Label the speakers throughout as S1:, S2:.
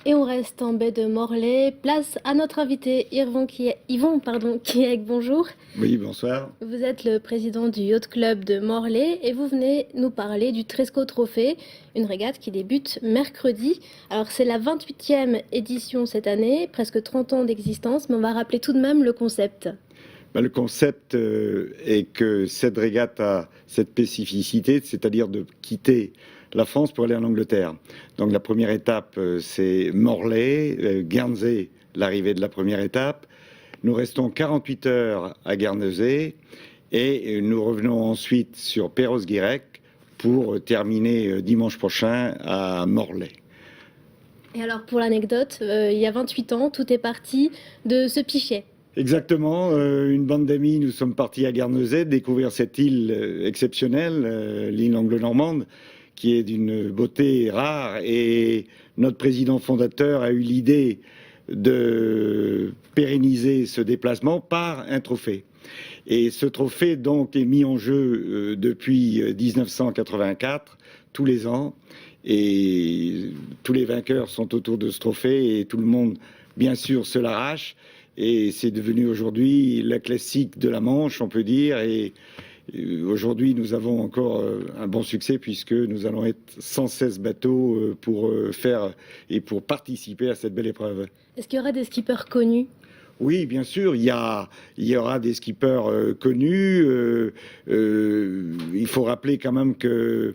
S1: Et on reste en baie de Morlaix. Place à notre invité Yvon Kiek, bonjour.
S2: Oui, bonsoir.
S1: Vous êtes le président du Yacht Club de Morlaix et vous venez nous parler du Tresco Trophée, une régate qui débute mercredi. Alors c'est la 28e édition cette année, presque 30 ans d'existence, mais on va rappeler tout de même le concept.
S2: Le concept est que cette régate a cette spécificité, c'est-à-dire de quitter la France pour aller en Angleterre. Donc la première étape, c'est Morlaix, Guernsey, l'arrivée de la première étape. Nous restons 48 heures à Guernesey et nous revenons ensuite sur Perros-Guirec pour terminer dimanche prochain à Morlaix.
S1: Et alors pour l'anecdote, il y a 28 ans, tout est parti de ce pichet.
S2: Exactement, une bande d'amis, nous sommes partis à Guernesey découvrir cette île exceptionnelle, l'île anglo-normande, qui est d'une beauté rare, et notre président fondateur a eu l'idée de pérenniser ce déplacement par un trophée. Et ce trophée donc est mis en jeu depuis 1984, tous les ans, et tous les vainqueurs sont autour de ce trophée et tout le monde, bien sûr, se l'arrache. Et c'est devenu aujourd'hui la classique de la Manche, on peut dire. Et aujourd'hui, nous avons encore un bon succès puisque nous allons être 116 bateaux pour faire et pour participer à cette belle épreuve.
S1: Est-ce qu'il y aura des skippers connus ?
S2: Oui, bien sûr, il y aura des skippers connus. Il faut rappeler quand même que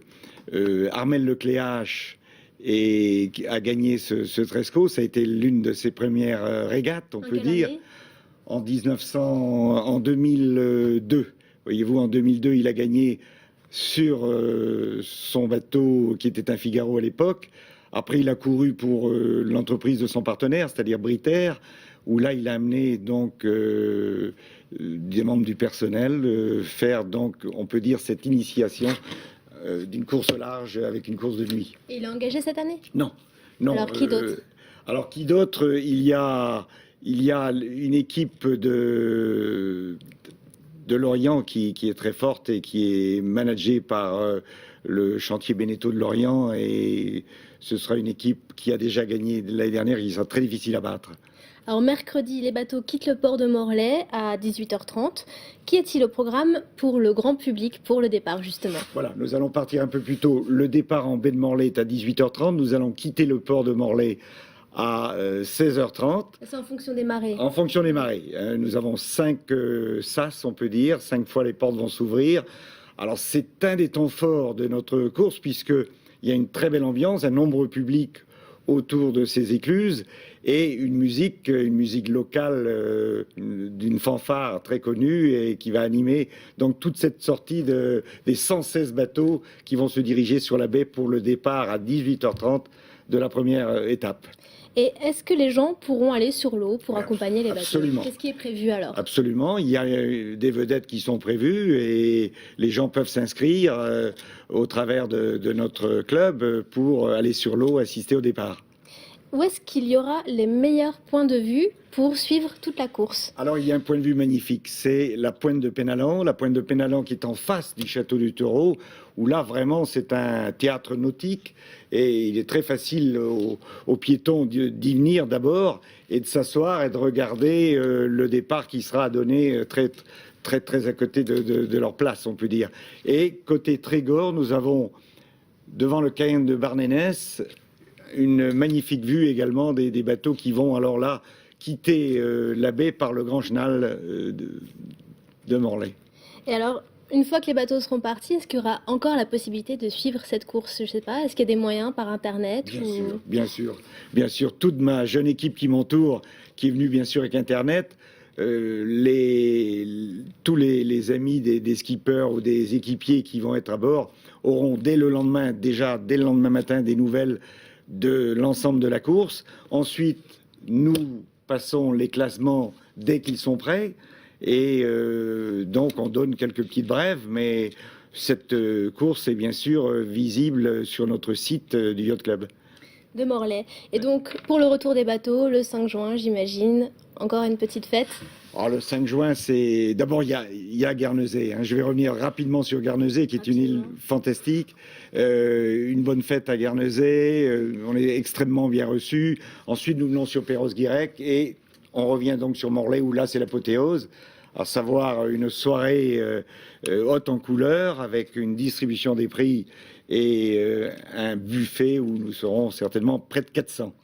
S2: Armel Lecléache a gagné ce Tresco. Ça a été l'une de ses premières régates, on peut dire, en 2002. Voyez-vous, en 2002, il a gagné sur son bateau qui était un Figaro à l'époque. Après, il a couru pour l'entreprise de son partenaire, c'est-à-dire Britair, où là, il a amené donc des membres du personnel faire donc, on peut dire, cette initiation d'une course au large avec une course de nuit.
S1: Et il est engagé cette année ?
S2: Non, non.
S1: Alors qui d'autre ?
S2: Alors qui d'autre ? Il y a une équipe de Lorient qui est très forte et qui est managée par le chantier Beneteau de Lorient, et ce sera une équipe qui a déjà gagné l'année dernière, il sera très difficile à battre.
S1: Alors mercredi, les bateaux quittent le port de Morlaix à 18h30. Qu'y a-t-il au programme pour le grand public pour le départ justement ?
S2: Voilà, nous allons partir un peu plus tôt. Le départ en baie de Morlaix est à 18h30. Nous allons quitter le port de Morlaix à 16h30.
S1: C'est en fonction des marées.
S2: En fonction des marées. Nous avons 5 sas, on peut dire. 5 fois les portes vont s'ouvrir. Alors c'est un des temps forts de notre course puisqu'il y a une très belle ambiance, un nombreux public autour de ces écluses et une musique locale d'une fanfare très connue et qui va animer donc toute cette sortie des 116 bateaux qui vont se diriger sur la baie pour le départ à 18h30 de la première étape.
S1: Et est-ce que les gens pourront aller sur l'eau pour accompagner les bateaux ?
S2: Absolument.
S1: Qu'est-ce qui est prévu alors ?
S2: Absolument. Il y a des vedettes qui sont prévues et les gens peuvent s'inscrire au travers de notre club pour aller sur l'eau, assister au départ.
S1: Où est-ce qu'il y aura les meilleurs points de vue pour suivre toute la course ?
S2: Alors, il y a un point de vue magnifique. C'est la pointe de Pénalhan. La pointe de Pénalhan qui est en face du château du Taureau, où là, vraiment, c'est un théâtre nautique. Et il est très facile aux piétons d'y venir d'abord et de s'asseoir et de regarder le départ qui sera donné très à côté de leur place, on peut dire. Et côté Trégor, nous avons, devant le Cayenne de Barnénès, une magnifique vue également des bateaux qui vont alors là quitter la baie par le grand chenal de Morlaix.
S1: Et alors, une fois que les bateaux seront partis, est-ce qu'il y aura encore la possibilité de suivre cette course ? Je ne sais pas, est-ce qu'il y a des moyens par Internet ?
S2: Bien sûr. Toute ma jeune équipe qui m'entoure, qui est venue bien sûr avec Internet, tous les amis des skippers ou des équipiers qui vont être à bord auront dès le lendemain matin, des nouvelles de l'ensemble de la course. Ensuite, nous passons les classements dès qu'ils sont prêts et donc on donne quelques petites brèves, mais cette course est bien sûr visible sur notre site du Yacht Club.
S1: De Morlaix. Et donc, pour le retour des bateaux, le 5 juin, j'imagine, encore une petite fête ?
S2: Alors, le 5 juin, c'est d'abord il y a Guernesey. Hein. Je vais revenir rapidement sur Guernesey, qui est une île fantastique. Une bonne fête à Guernesey. On est extrêmement bien reçus. Ensuite, nous venons sur Perros-Guirec et on revient donc sur Morlaix, où là, c'est l'apothéose. À savoir une soirée haute en couleurs avec une distribution des prix et un buffet où nous serons certainement près de 400.